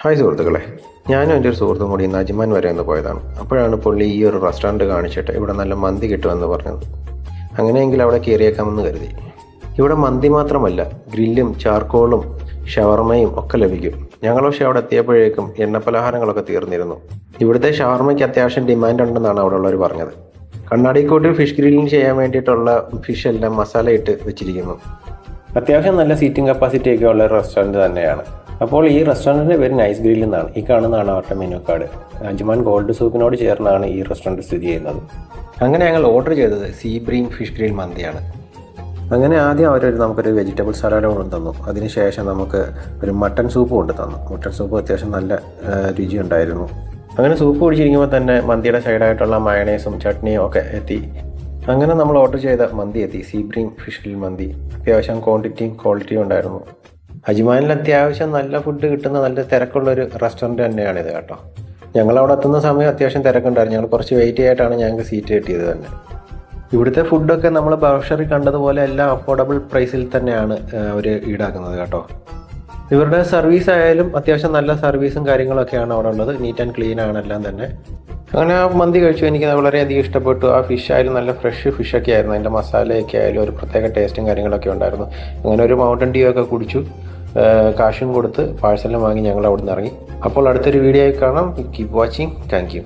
Hi സുഹൃത്തുക്കളെ, ഞാനും എൻ്റെ ഒരു സുഹൃത്തും കൂടി ഇന്ന് അജ്മാൻ വരെ ഒന്ന് പോയതാണ്. അപ്പോഴാണ് പുള്ളി ഈ ഒരു റെസ്റ്റോറൻറ്റ് കാണിച്ചിട്ട് ഇവിടെ നല്ല മന്തി കിട്ടുമെന്ന് പറഞ്ഞത്. അങ്ങനെയെങ്കിൽ അവിടെ കയറിയേക്കാമെന്ന് കരുതി. ഇവിടെ മന്തി മാത്രമല്ല, ഗ്രില്ലും ചാർക്കോളും ഷവർമയും ഒക്കെ ലഭിക്കും. ഞങ്ങൾ പക്ഷേ അവിടെ എത്തിയപ്പോഴേക്കും എണ്ണപ്പലഹാരങ്ങളൊക്കെ തീർന്നിരുന്നു. ഇവിടുത്തെ ഷവർമയ്ക്ക് അത്യാവശ്യം ഡിമാൻഡ് ഉണ്ടെന്നാണ് അവിടെ ഉള്ളവർ പറഞ്ഞത്. കണ്ണാടിക്കൂട്ടിൽ ഫിഷ് ഗ്രില്ലിങ് ചെയ്യാൻ വേണ്ടിയിട്ടുള്ള ഫിഷ് എല്ലാം മസാല ഇട്ട് വെച്ചിരിക്കുന്നു. അത്യാവശ്യം നല്ല സീറ്റിംഗ് കപ്പാസിറ്റി ഒക്കെ ഉള്ള റെസ്റ്റോറൻറ്റ് തന്നെയാണ്. അപ്പോൾ ഈ റെസ്റ്റോറൻറ്റിൻ്റെ പേര് നൈസ് ഗ്രിൽ എന്നാണ്. ഈ കാണുന്നതാണ് അവരുടെ മെനു കാർഡ്. അജ്മാൻ ഗോൾഡ് സൂക്കിനോട് ചേർന്നാണ് ഈ റെസ്റ്റോറൻറ്റ് സ്ഥിതി ചെയ്യുന്നത്. അങ്ങനെ ഞങ്ങൾ ഓർഡർ ചെയ്തത് സീ ബ്രീം ഫിഷ് ഗ്രിൽ മന്തിയാണ്. അങ്ങനെ ആദ്യം നമുക്കൊരു വെജിറ്റബിൾ സലാഡ് കൊണ്ട് തന്നു. അതിനുശേഷം നമുക്ക് ഒരു മട്ടൺ സൂപ്പ് കൊണ്ട് തന്നു. മട്ടൺ സൂപ്പ് അത്യാവശ്യം നല്ല രുചി ഉണ്ടായിരുന്നു. അങ്ങനെ സൂപ്പ് കുടിച്ചിരിക്കുമ്പോൾ തന്നെ മന്തിയുടെ സൈഡായിട്ടുള്ള മയണൈസും ചട്നിയും ഒക്കെ എത്തി. അങ്ങനെ നമ്മൾ ഓർഡർ ചെയ്ത മന്തി എത്തി. സീ ബ്രീം ഫിഷ് ഗ്രിൽ മന്തി. അത്യാവശ്യം ക്വാളിറ്റിയും ഉണ്ടായിരുന്നു. അജ്മാനിൽ അത്യാവശ്യം നല്ല ഫുഡ് കിട്ടുന്ന നല്ല തിരക്കുള്ളൊരു റെസ്റ്റോറൻറ്റ് തന്നെയാണിത് കേട്ടോ. ഞങ്ങളവിടെ എത്തുന്ന സമയം അത്യാവശ്യം തിരക്കുണ്ടായിരുന്നു. ഞങ്ങൾ കുറച്ച് വെയിറ്റ് ചെയ്തിട്ടാണ് ഞങ്ങൾക്ക് സീറ്റ് കിട്ടിയത് തന്നെ. ഇവിടുത്തെ ഫുഡൊക്കെ നമ്മൾ ബ്രൗഷറിൽ കണ്ടതുപോലെ എല്ലാം അഫോർഡബിൾ പ്രൈസിൽ തന്നെയാണ് അവർ ഈടാക്കുന്നത് കേട്ടോ. ഇവരുടെ സർവീസ് ആയാലും അത്യാവശ്യം നല്ല സർവീസും കാര്യങ്ങളൊക്കെയാണ് അവിടെ ഉള്ളത്. നീറ്റ് ആൻഡ് ക്ലീൻ ആണ് എല്ലാം തന്നെ. അങ്ങനെ ആ മന്തി കഴിച്ചു. എനിക്ക് വളരെയധികം ഇഷ്ടപ്പെട്ടു. ആ ഫിഷ് ആയാലും നല്ല ഫ്രഷ് ഫിഷൊക്കെ ആയിരുന്നു. അതിൻ്റെ മസാലയൊക്കെ ആയാലും ഒരു പ്രത്യേക ടേസ്റ്റും കാര്യങ്ങളൊക്കെ ഉണ്ടായിരുന്നു. അങ്ങനെ ഒരു മൗണ്ടൻ ഡ്യൂ ഒക്കെ കുടിച്ചു. കാശും കൊടുത്ത് പാഴ്സലും വാങ്ങി ഞങ്ങൾ അവിടെ നിന്ന് ഇറങ്ങി. അപ്പോൾ അടുത്തൊരു വീഡിയോ കാണാം. Keep watching. Thank you.